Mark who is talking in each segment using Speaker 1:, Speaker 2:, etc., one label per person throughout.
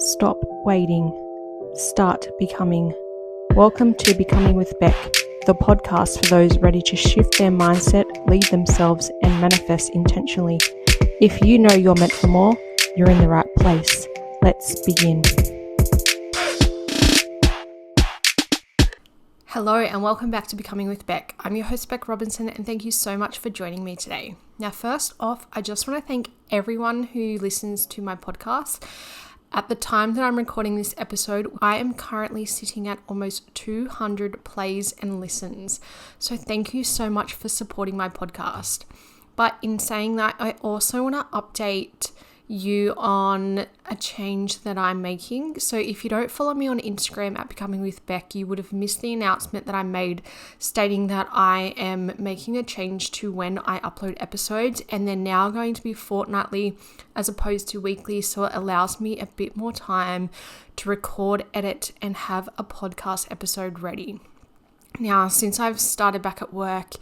Speaker 1: Stop waiting. Start becoming. Welcome to Becoming with Beck, the podcast for those ready to shift their mindset, lead themselves, and manifest intentionally. If you know you're meant for more, you're in the right place. Let's begin. Hello and welcome back to Becoming with Beck. I'm your host, Beck Robinson, and thank you so much for joining me today. Now, first off, I just want to thank everyone who listens to my podcast. At the time that I'm recording this episode, I am currently sitting at almost 200 plays and listens. So thank you so much for supporting my podcast. But in saying that, I also want to update you on a change that I'm making. So if you don't follow me on Instagram at Becoming with Beck, you would have missed the announcement that I made stating that I am making a change to when I upload episodes, and they're now going to be fortnightly as opposed to weekly, so it allows me a bit more time to record, edit, and have a podcast episode ready. Now, since I've started back at work,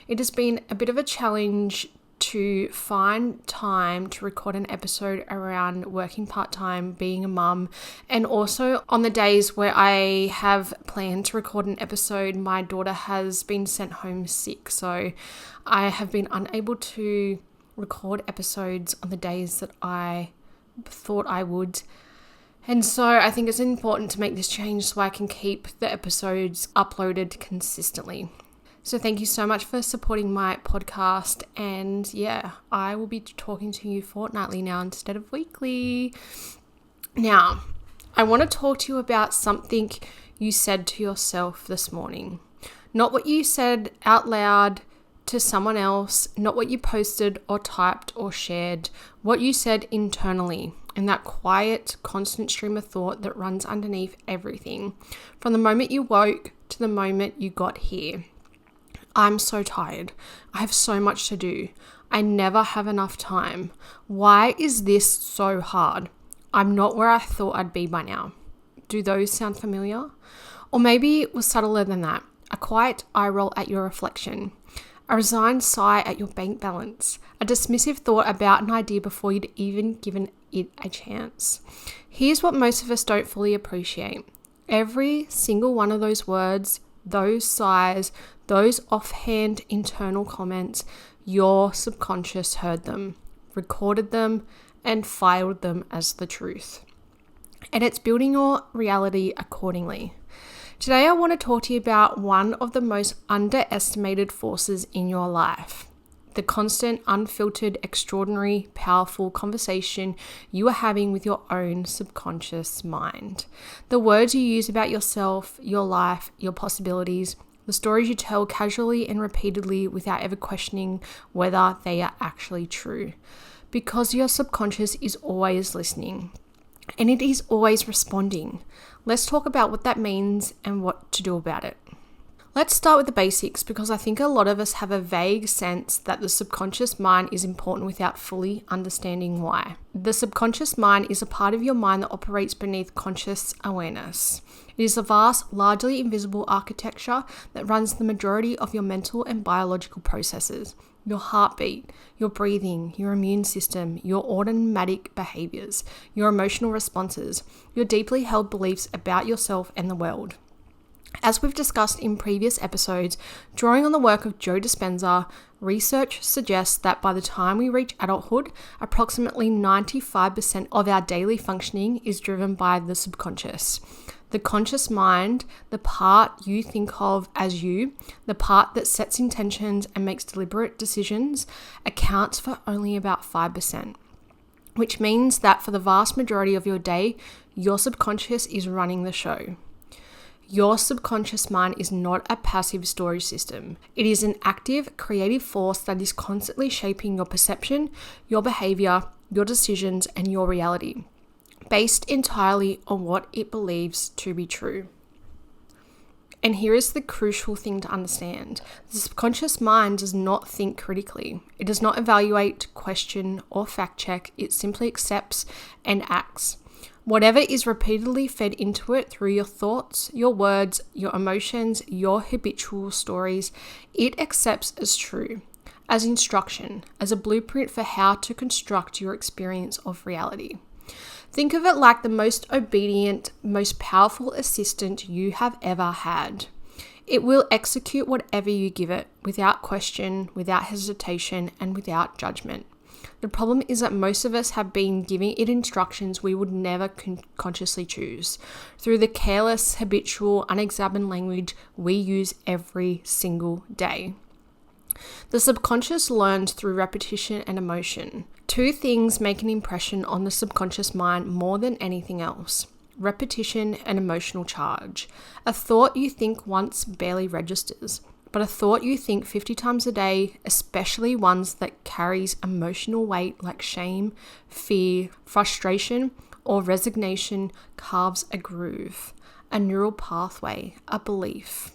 Speaker 1: it has been a bit of a challenge to find time to record an episode around working part-time, being a mum, and also on the days where I have planned to record an episode, my daughter has been sent home sick, so I have been unable to record episodes on the days that I thought I would. And so I think it's important to make this change so I can keep the episodes uploaded consistently. So thank you so much for supporting my podcast, and yeah, I will be talking to you fortnightly now instead of weekly. Now, I want to talk to you about something you said to yourself this morning. Not what you said out loud to someone else, not what you posted or typed or shared, what you said internally in that quiet, constant stream of thought that runs underneath everything, from the moment you woke to the moment you got here. I'm so tired. I have so much to do. I never have enough time. Why is this so hard? I'm not where I thought I'd be by now. Do those sound familiar? Or maybe it was subtler than that. A quiet eye roll at your reflection. A resigned sigh at your bank balance. A dismissive thought about an idea before you'd even given it a chance. Here's what most of us don't fully appreciate. Every single one of those words, those sighs, those offhand internal comments, your subconscious heard them, recorded them, and filed them as the truth. And it's building your reality accordingly. Today, I want to talk to you about one of the most underestimated forces in your life. The constant, unfiltered, extraordinary, powerful conversation you are having with your own subconscious mind. The words you use about yourself, your life, your possibilities, the stories you tell casually and repeatedly without ever questioning whether they are actually true. Because your subconscious is always listening and it is always responding. Let's talk about what that means and what to do about it. Let's start with the basics, because I think a lot of us have a vague sense that the subconscious mind is important without fully understanding why. The subconscious mind is a part of your mind that operates beneath conscious awareness. It is a vast, largely invisible architecture that runs the majority of your mental and biological processes. Your heartbeat, your breathing, your immune system, your automatic behaviors, your emotional responses, your deeply held beliefs about yourself and the world. As we've discussed in previous episodes, drawing on the work of Joe Dispenza, research suggests that by the time we reach adulthood, approximately 95% of our daily functioning is driven by the subconscious. The conscious mind, the part you think of as you, the part that sets intentions and makes deliberate decisions, accounts for only about 5%, which means that for the vast majority of your day, your subconscious is running the show. Your subconscious mind is not a passive storage system. It is an active, creative force that is constantly shaping your perception, your behavior, your decisions, and your reality, based entirely on what it believes to be true. And here is the crucial thing to understand. The subconscious mind does not think critically. It does not evaluate, question, or fact check. It simply accepts and acts. Whatever is repeatedly fed into it through your thoughts, your words, your emotions, your habitual stories, it accepts as true, as instruction, as a blueprint for how to construct your experience of reality. Think of it like the most obedient, most powerful assistant you have ever had. It will execute whatever you give it without question, without hesitation, and without judgment. The problem is that most of us have been giving it instructions we would never consciously choose through the careless, habitual, unexamined language we use every single day. The subconscious learns through repetition and emotion. Two things make an impression on the subconscious mind more than anything else: repetition and emotional charge. A thought you think once barely registers, but a thought you think 50 times a day, especially ones that carries emotional weight like shame, fear, frustration, or resignation, carves a groove, a neural pathway, a belief.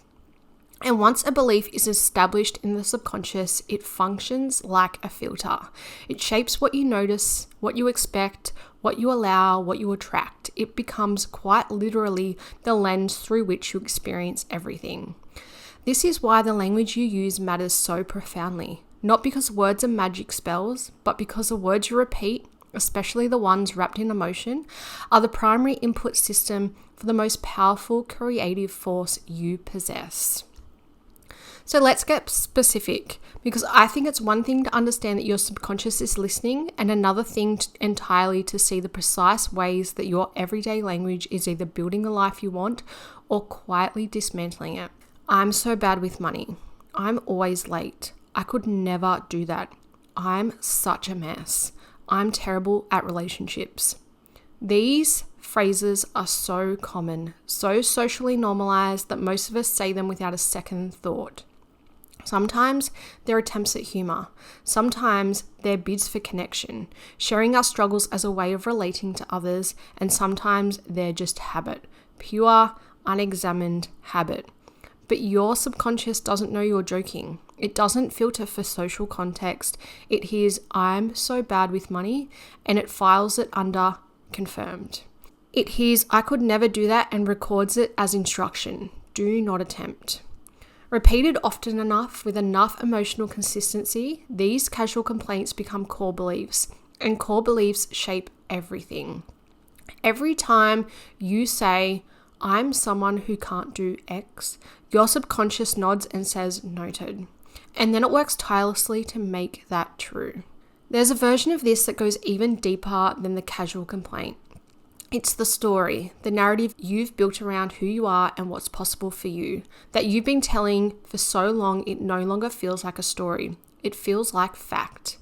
Speaker 1: And once a belief is established in the subconscious, it functions like a filter. It shapes what you notice, what you expect, what you allow, what you attract. It becomes quite literally the lens through which you experience everything. This is why the language you use matters so profoundly. Not because words are magic spells, but because the words you repeat, especially the ones wrapped in emotion, are the primary input system for the most powerful creative force you possess. So let's get specific, because I think it's one thing to understand that your subconscious is listening, and another thing entirely to see the precise ways that your everyday language is either building the life you want or quietly dismantling it. I'm so bad with money. I'm always late. I could never do that. I'm such a mess. I'm terrible at relationships. These phrases are so common, so socially normalized that most of us say them without a second thought. Sometimes they're attempts at humor. Sometimes they're bids for connection, sharing our struggles as a way of relating to others, and sometimes they're just habit, pure, unexamined habit. But your subconscious doesn't know you're joking. It doesn't filter for social context. It hears, "I'm so bad with money," and it files it under confirmed. It hears, "I could never do that," and records it as instruction. Do not attempt. Repeated often enough with enough emotional consistency, these casual complaints become core beliefs, and core beliefs shape everything. Every time you say, "I'm someone who can't do X," your subconscious nods and says, "Noted." And then it works tirelessly to make that true. There's a version of this that goes even deeper than the casual complaint. It's the story, the narrative you've built around who you are and what's possible for you, that you've been telling for so long it no longer feels like a story. It feels like fact.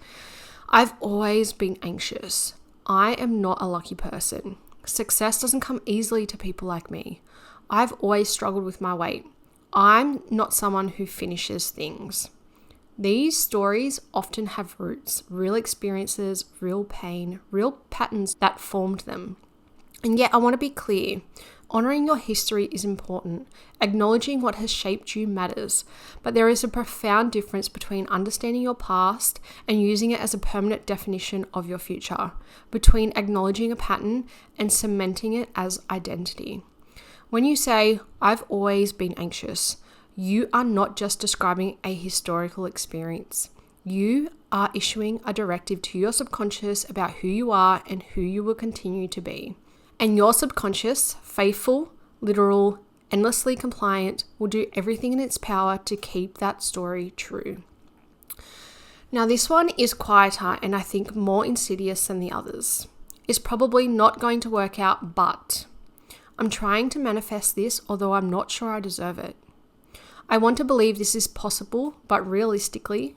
Speaker 1: I've always been anxious. I am not a lucky person. Success doesn't come easily to people like me. I've always struggled with my weight. I'm not someone who finishes things. These stories often have roots, real experiences, real pain, real patterns that formed them. And yet I want to be clear, honoring your history is important. Acknowledging what has shaped you matters. But there is a profound difference between understanding your past and using it as a permanent definition of your future, between acknowledging a pattern and cementing it as identity. When you say, "I've always been anxious," you are not just describing a historical experience. You are issuing a directive to your subconscious about who you are and who you will continue to be. And your subconscious, faithful, literal, endlessly compliant, will do everything in its power to keep that story true. Now, this one is quieter and I think more insidious than the others. It's probably not going to work out, but I'm trying to manifest this, although I'm not sure I deserve it. I want to believe this is possible, but realistically,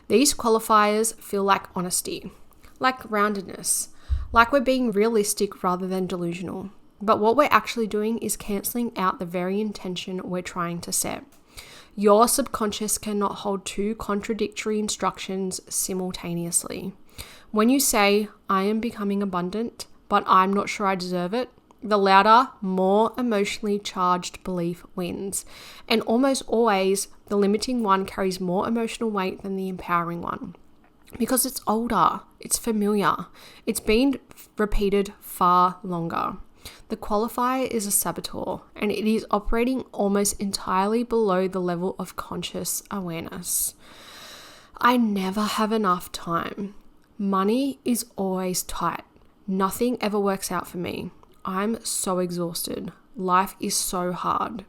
Speaker 1: these qualifiers feel like honesty, like roundedness, like we're being realistic rather than delusional. But what we're actually doing is cancelling out the very intention we're trying to set. Your subconscious cannot hold two contradictory instructions simultaneously. When you say, "I am becoming abundant, but I'm not sure I deserve it," the louder, more emotionally charged belief wins. And almost always, the limiting one carries more emotional weight than the empowering one. Because it's older, it's familiar, it's been repeated far longer. The qualifier is a saboteur, and it is operating almost entirely below the level of conscious awareness. I never have enough time. Money is always tight. Nothing ever works out for me. I'm so exhausted. Life is so hard.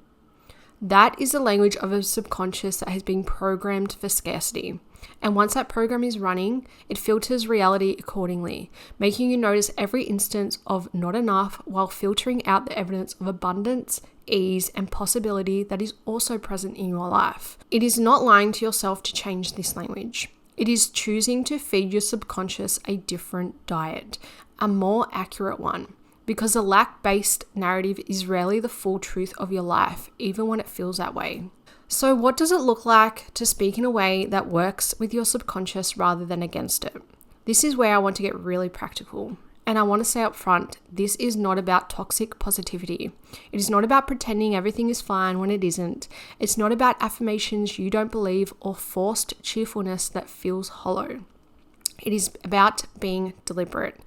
Speaker 1: That is the language of a subconscious that has been programmed for scarcity. And once that program is running, it filters reality accordingly, making you notice every instance of not enough while filtering out the evidence of abundance, ease, and possibility that is also present in your life. It is not lying to yourself to change this language. It is choosing to feed your subconscious a different diet, a more accurate one. Because the lack-based narrative is rarely the full truth of your life, even when it feels that way. So what does it look like to speak in a way that works with your subconscious rather than against it? This is where I want to get really practical. And I want to say up front, this is not about toxic positivity. It is not about pretending everything is fine when it isn't. It's not about affirmations you don't believe or forced cheerfulness that feels hollow. It is about being deliberate,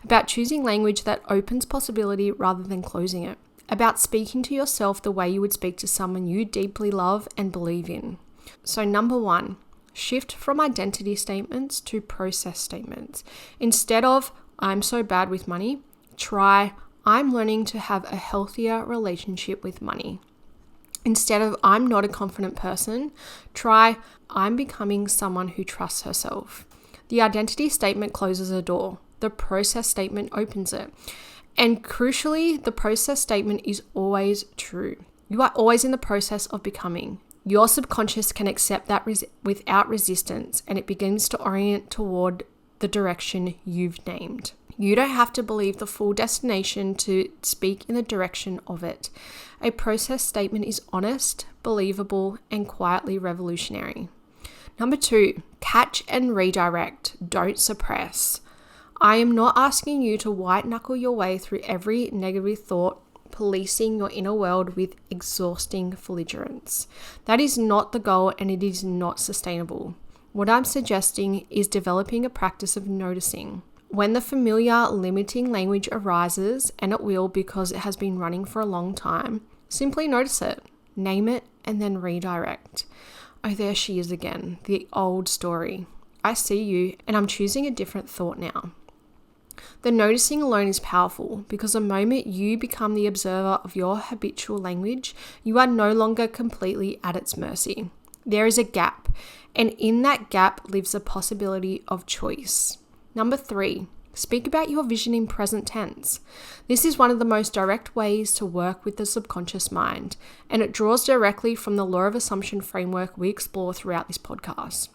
Speaker 1: about choosing language that opens possibility rather than closing it, about speaking to yourself the way you would speak to someone you deeply love and believe in. So number 1, shift from identity statements to process statements. Instead of, I'm so bad with money, try, I'm learning to have a healthier relationship with money. Instead of, I'm not a confident person, try, I'm becoming someone who trusts herself. The identity statement closes a door. The process statement opens it. And crucially, the process statement is always true. You are always in the process of becoming. Your subconscious can accept that without resistance, and it begins to orient toward the direction you've named. You don't have to believe the full destination to speak in the direction of it. A process statement is honest, believable, and quietly revolutionary. Number 2, catch and redirect. Don't suppress. I am not asking you to white knuckle your way through every negative thought, policing your inner world with exhausting belligerence. That is not the goal, and it is not sustainable. What I'm suggesting is developing a practice of noticing. When the familiar limiting language arises, and it will because it has been running for a long time, simply notice it, name it, and then redirect. Oh, there she is again, the old story. I see you, and I'm choosing a different thought now. The noticing alone is powerful because the moment you become the observer of your habitual language, you are no longer completely at its mercy. There is a gap, and in that gap lives a possibility of choice. Number 3, speak about your vision in present tense. This is one of the most direct ways to work with the subconscious mind, and it draws directly from the law of assumption framework we explore throughout this podcast.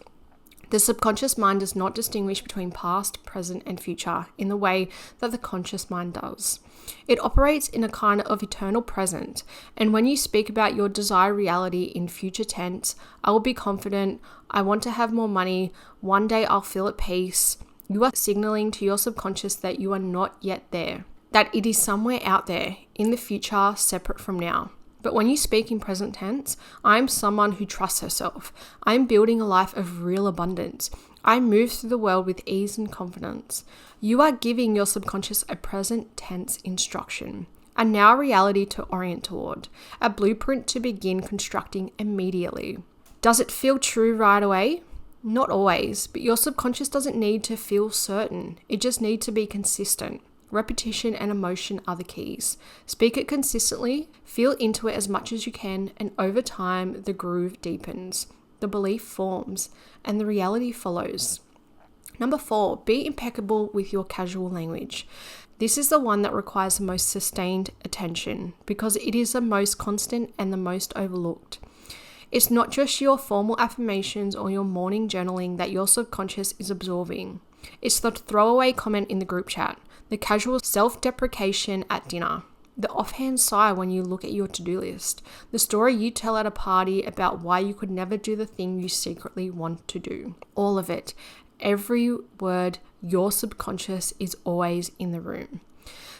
Speaker 1: The subconscious mind does not distinguish between past, present, and future in the way that the conscious mind does. It operates in a kind of eternal present, and when you speak about your desired reality in future tense, I will be confident, I want to have more money, one day I'll feel at peace, you are signaling to your subconscious that you are not yet there, that it is somewhere out there in the future separate from now. But when you speak in present tense, I'm someone who trusts herself. I'm building a life of real abundance. I move through the world with ease and confidence. You are giving your subconscious a present tense instruction, a now reality to orient toward, a blueprint to begin constructing immediately. Does it feel true right away? Not always, but your subconscious doesn't need to feel certain. It just needs to be consistent. Repetition and emotion are the keys. Speak it consistently, feel into it as much as you can, and over time, the groove deepens, the belief forms, and the reality follows. Number 4, be impeccable with your casual language. This is the one that requires the most sustained attention because it is the most constant and the most overlooked. It's not just your formal affirmations or your morning journaling that your subconscious is absorbing. It's the throwaway comment in the group chat, the casual self-deprecation at dinner, the offhand sigh when you look at your to-do list, the story you tell at a party about why you could never do the thing you secretly want to do. All of it, every word, your subconscious is always in the room.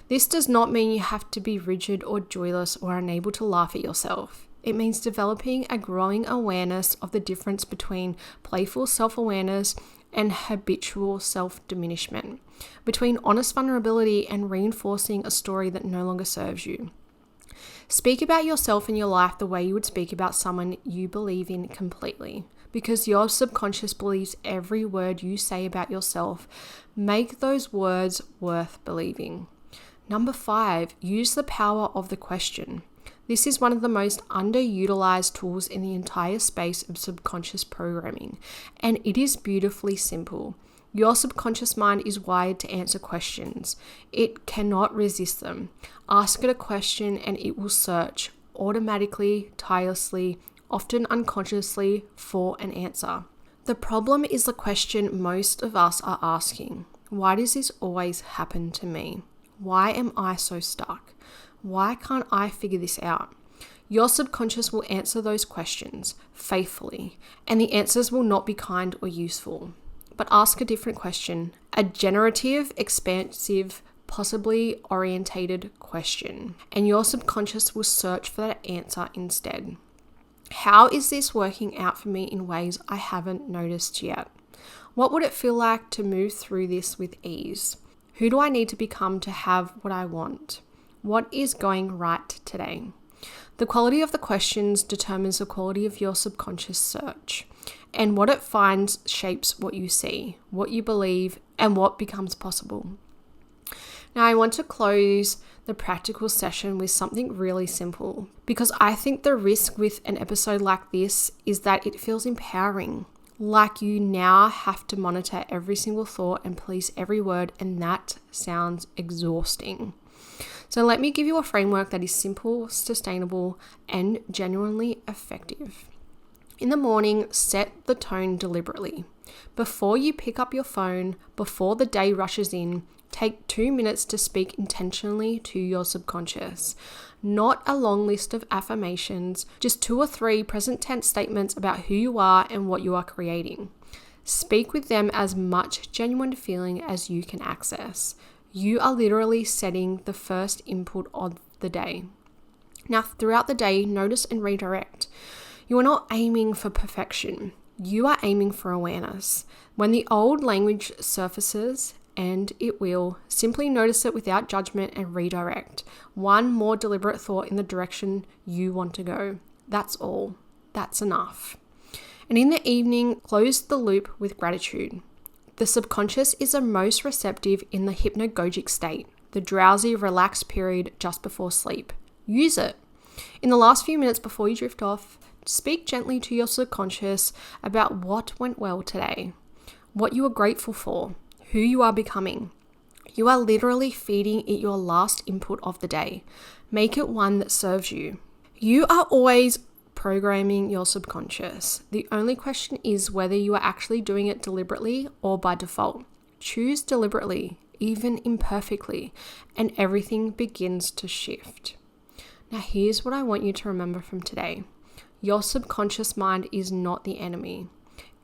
Speaker 1: This does not mean you have to be rigid or joyless or unable to laugh at yourself. It means developing a growing awareness of the difference between playful self-awareness and habitual self-diminishment, between honest vulnerability and reinforcing a story that no longer serves you. Speak about yourself and your life the way you would speak about someone you believe in completely. because your subconscious believes every word you say about yourself. Make those words worth believing. Number 5, use the power of the question. This is one of the most underutilized tools in the entire space of subconscious programming, and it is beautifully simple. Your subconscious mind is wired to answer questions. It cannot resist them. Ask it a question and it will search automatically, tirelessly, often unconsciously for an answer. The problem is the question most of us are asking. Why does this always happen to me? Why am I so stuck? Why can't I figure this out? Your subconscious will answer those questions faithfully, and the answers will not be kind or useful. But ask a different question, a generative, expansive, possibly orientated question, and your subconscious will search for that answer instead. How is this working out for me in ways I haven't noticed yet? What would it feel like to move through this with ease? Who do I need to become to have what I want? What is going right today? The quality of the questions determines the quality of your subconscious search, and what it finds shapes what you see, what you believe, and what becomes possible. Now, I want to close the practical session with something really simple, because I think the risk with an episode like this is that it feels empowering, like you now have to monitor every single thought and police every word, and that sounds exhausting. So let me give you a framework that is simple, sustainable, and genuinely effective. In the morning, set the tone deliberately. Before you pick up your phone, before the day rushes in, take 2 minutes to speak intentionally to your subconscious. Not a long list of affirmations, just 2 or 3 present tense statements about who you are and what you are creating. Speak with them as much genuine feeling as you can access. You are literally setting the first input of the day. Now, throughout the day, notice and redirect. You are not aiming for perfection. You are aiming for awareness. When the old language surfaces, and it will, simply notice it without judgment and redirect. One more deliberate thought in the direction you want to go. That's all. That's enough. And in the evening, close the loop with gratitude. The subconscious is the most receptive in the hypnagogic state, the drowsy, relaxed period just before sleep. Use it. In the last few minutes before you drift off, speak gently to your subconscious about what went well today, what you are grateful for, who you are becoming. You are literally feeding it your last input of the day. Make it one that serves you. You are always programming your subconscious. The only question is whether you are actually doing it deliberately or by default. Choose deliberately, even imperfectly, and everything begins to shift. Now, here's what I want you to remember from today. Your subconscious mind is not the enemy.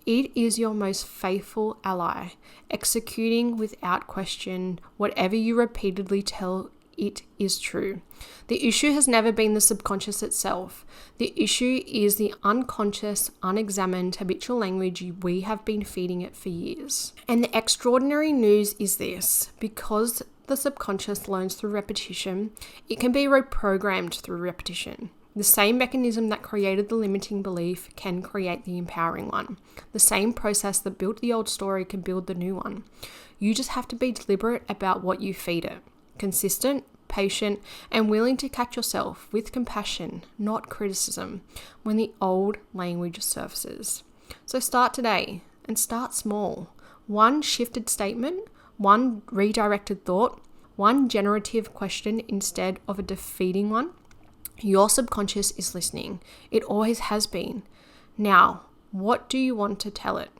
Speaker 1: It is your most faithful ally, executing without question whatever you repeatedly tell it is true. The issue has never been the subconscious itself. The issue is the unconscious, unexamined habitual language we have been feeding it for years. And the extraordinary news is this: because the subconscious learns through repetition, it can be reprogrammed through repetition. The same mechanism that created the limiting belief can create the empowering one. The same process that built the old story can build the new one. You just have to be deliberate about what you feed it. Consistent, patient, and willing to catch yourself with compassion, not criticism, when the old language surfaces. So start today and start small. One shifted statement, one redirected thought, one generative question instead of a defeating one. Your subconscious is listening. It always has been. Now, what do you want to tell it?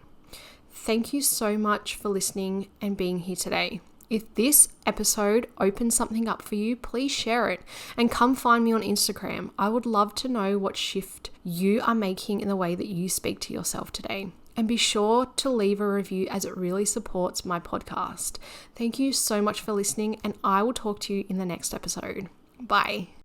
Speaker 1: Thank you so much for listening and being here today. If this episode opens something up for you, please share it and come find me on Instagram. I would love to know what shift you are making in the way that you speak to yourself today. And be sure to leave a review as it really supports my podcast. Thank you so much for listening, and I will talk to you in the next episode. Bye.